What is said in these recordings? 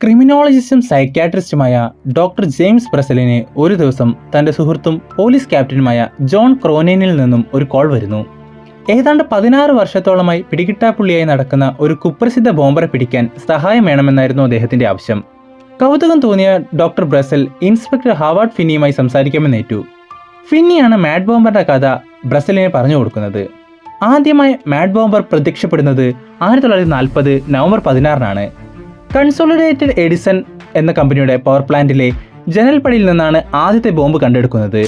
ക്രിമിനോളജിസ്റ്റും സൈക്യാട്രിസ്റ്റുമായ doctor James ബ്രസലിന് ഒരു ദിവസം തന്റെ സുഹൃത്തും പോലീസ് ക്യാപ്റ്റനുമായ ജോൺ ക്രോനേനിൽ നിന്നും ഒരു കോൾ വരുന്നു. ഏതാണ്ട് 16 വർഷത്തോളമായി പിടികിട്ടാപ്പുള്ളിയായി നടക്കുന്ന ഒരു കുപ്രസിദ്ധ ബോംബറെ പിടിക്കാൻ സഹായം വേണമെന്നായിരുന്നു അദ്ദേഹത്തിന്റെ ആവശ്യം. കൗതുകം തോന്നിയ ഡോക്ടർ ബ്രസൽ ഇൻസ്പെക്ടർ ഹാവാർഡ് ഫിന്നിയുമായി സംസാരിക്കാമെന്നേറ്റു. ഫിന്നിയാണ് മാഡ് ബോംബറിന്റെ കഥ ബ്രസലിനെ പറഞ്ഞു കൊടുക്കുന്നത്. ആദ്യമായി മാഡ് ബോംബർ പ്രത്യക്ഷപ്പെടുന്നത് 1940 നവംബർ 16-നാണ്. കൺസോളിഡേറ്റഡ് എഡിസൺ എന്ന കമ്പനിയുടെ പവർ പ്ലാന്റിലെ ജനൽപ്പടിയിൽ നിന്നാണ് ആദ്യത്തെ ബോംബ് കണ്ടെടുക്കുന്നത്.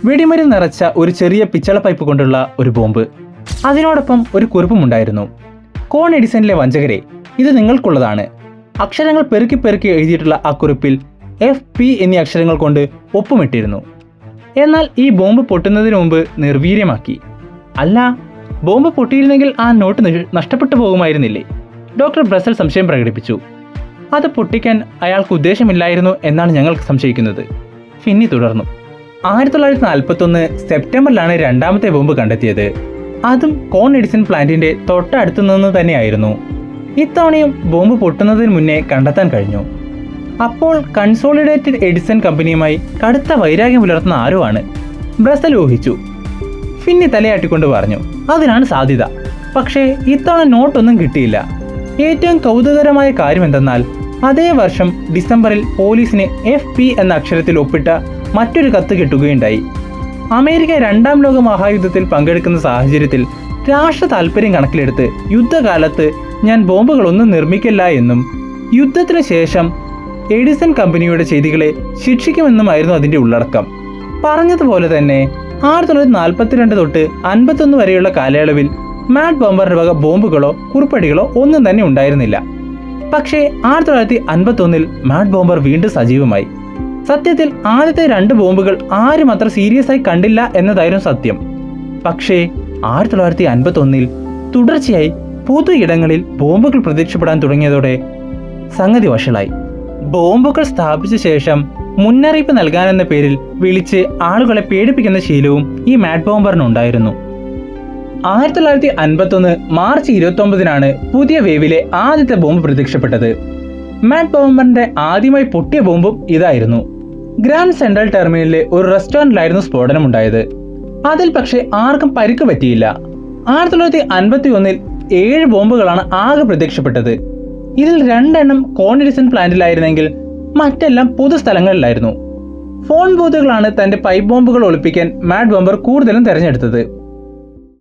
വെടിമരുന്ന് നിറച്ച ഒരു ചെറിയ പിച്ചള പൈപ്പ് കൊണ്ടുള്ള ഒരു ബോംബ്. അതിനോടൊപ്പം ഒരു കുറിപ്പുമുണ്ടായിരുന്നു. കോൺ എഡിസണിലെ വഞ്ചകരെ, ഇത് നിങ്ങൾക്കുള്ളതാണ്. അക്ഷരങ്ങൾ പെറുക്കി പെറുക്കി എഴുതിയിട്ടുള്ള ആ കുറിപ്പിൽ FP എന്നീ അക്ഷരങ്ങൾ കൊണ്ട് ഒപ്പുമിട്ടിരുന്നു. എന്നാൽ ഈ ബോംബ് പൊട്ടുന്നതിന് മുമ്പ് നിർവീര്യമാക്കി. അല്ല, ബോംബ് പൊട്ടിയിരുന്നെങ്കിൽ ആ നോട്ട് നഷ്ടപ്പെട്ടു പോകുമായിരുന്നില്ലേ? ഡോക്ടർ ബ്രസൽ സംശയം പ്രകടിപ്പിച്ചു. അത് പൊട്ടിക്കാൻ അയാൾക്ക് ഉദ്ദേശമില്ലായിരുന്നു എന്നാണ് ഞങ്ങൾ സംശയിക്കുന്നത്, ഫിന്നി തുടർന്നു. 1941 സെപ്റ്റംബറിലാണ് രണ്ടാമത്തെ ബോംബ് കണ്ടെത്തിയത്. അതും കോൺ എഡിസൺ പ്ലാന്റിന്റെ തൊട്ടടുത്തു നിന്ന് തന്നെയായിരുന്നു. ഇത്തവണയും ബോംബ് പൊട്ടുന്നതിന് മുന്നേ കണ്ടെത്താൻ കഴിഞ്ഞു. അപ്പോൾ കൺസോളിഡേറ്റഡ് എഡിസൺ കമ്പനിയുമായി കടുത്ത വൈരാഗ്യം പുലർത്തുന്ന ആരോ ആണ്, ബ്രസൽ ഊഹിച്ചു. ഫിന്നി തലയാട്ടിക്കൊണ്ട് പറഞ്ഞു, അതിനാണ് സാധ്യത. പക്ഷേ ഇത്തവണ നോട്ടൊന്നും കിട്ടിയില്ല. ഏറ്റവും കൗതുകകരമായ കാര്യം എന്തെന്നാൽ അതേ വർഷം ഡിസംബറിൽ പോലീസിന് FP എന്ന അക്ഷരത്തിൽ ഒപ്പിട്ട മറ്റൊരു കത്ത് കിട്ടുകയുണ്ടായി. അമേരിക്ക രണ്ടാം ലോക മഹായുദ്ധത്തിൽ പങ്കെടുക്കുന്ന സാഹചര്യത്തിൽ രാഷ്ട്ര താല്പര്യം കണക്കിലെടുത്ത് യുദ്ധകാലത്ത് ഞാൻ ബോംബുകളൊന്നും നിർമ്മിക്കില്ല എന്നും യുദ്ധത്തിന് ശേഷം എഡിസൺ കമ്പനിയുടെ ചെയ്തികളെ ശിക്ഷിക്കുമെന്നുമായിരുന്നു അതിൻ്റെ ഉള്ളടക്കം. പറഞ്ഞതുപോലെ തന്നെ 1942 തൊട്ട് 51 വരെയുള്ള കാലയളവിൽ മാഡ് ബോംബറിന്റെ വക ബോംബുകളോ കുറിപ്പടികളോ ഒന്നും തന്നെ ഉണ്ടായിരുന്നില്ല. പക്ഷേ 1951 മാഡ് ബോംബർ വീണ്ടും സജീവമായി. സത്യത്തിൽ ആദ്യത്തെ 2 ബോംബുകൾ ആരും അത്ര സീരിയസ് ആയി കണ്ടില്ല എന്നതായിരുന്നു സത്യം. പക്ഷേ 1951 തുടർച്ചയായി പൊതു ഇടങ്ങളിൽ ബോംബുകൾ പ്രത്യക്ഷപ്പെടാൻ തുടങ്ങിയതോടെ സംഗതി വഷളായി. ബോംബുകൾ സ്ഥാപിച്ച ശേഷം മുന്നറിയിപ്പ് നൽകാനെന്ന പേരിൽ വിളിച്ച് ആളുകളെ പേടിപ്പിക്കുന്ന ശീലവും ഈ മാഡ് ബോംബറിനുണ്ടായിരുന്നു. 1951 മാർച്ച് 29-നാണ് പുതിയ വേവിലെ ആദ്യത്തെ ബോംബ് പ്രത്യക്ഷപ്പെട്ടത്. മാഡ് ബോംബറിന്റെ ആദ്യമായി പൊട്ടിയ ബോംബും ഇതായിരുന്നു. ഗ്രാൻഡ് സെൻട്രൽ ടെർമിനലിലെ ഒരു റെസ്റ്റോറന്റിലായിരുന്നു സ്ഫോടനമുണ്ടായത്. അതിൽ പക്ഷേ ആർക്കും പരിക്ക് പറ്റിയില്ല. 1951 7 ബോംബുകളാണ് ആകെ പ്രത്യക്ഷപ്പെട്ടത്. ഇതിൽ 2 എണ്ണം കോൺ എഡിസൺ പ്ലാന്റിലായിരുന്നെങ്കിൽ മറ്റെല്ലാം പൊതുസ്ഥലങ്ങളിലായിരുന്നു. ഫോൺ ബൂത്തുകളാണ് തന്റെ പൈപ്പ് ബോംബുകൾ ഒളിപ്പിക്കാൻ മാഡ് ബോംബർ കൂടുതലും തെരഞ്ഞെടുത്തത്.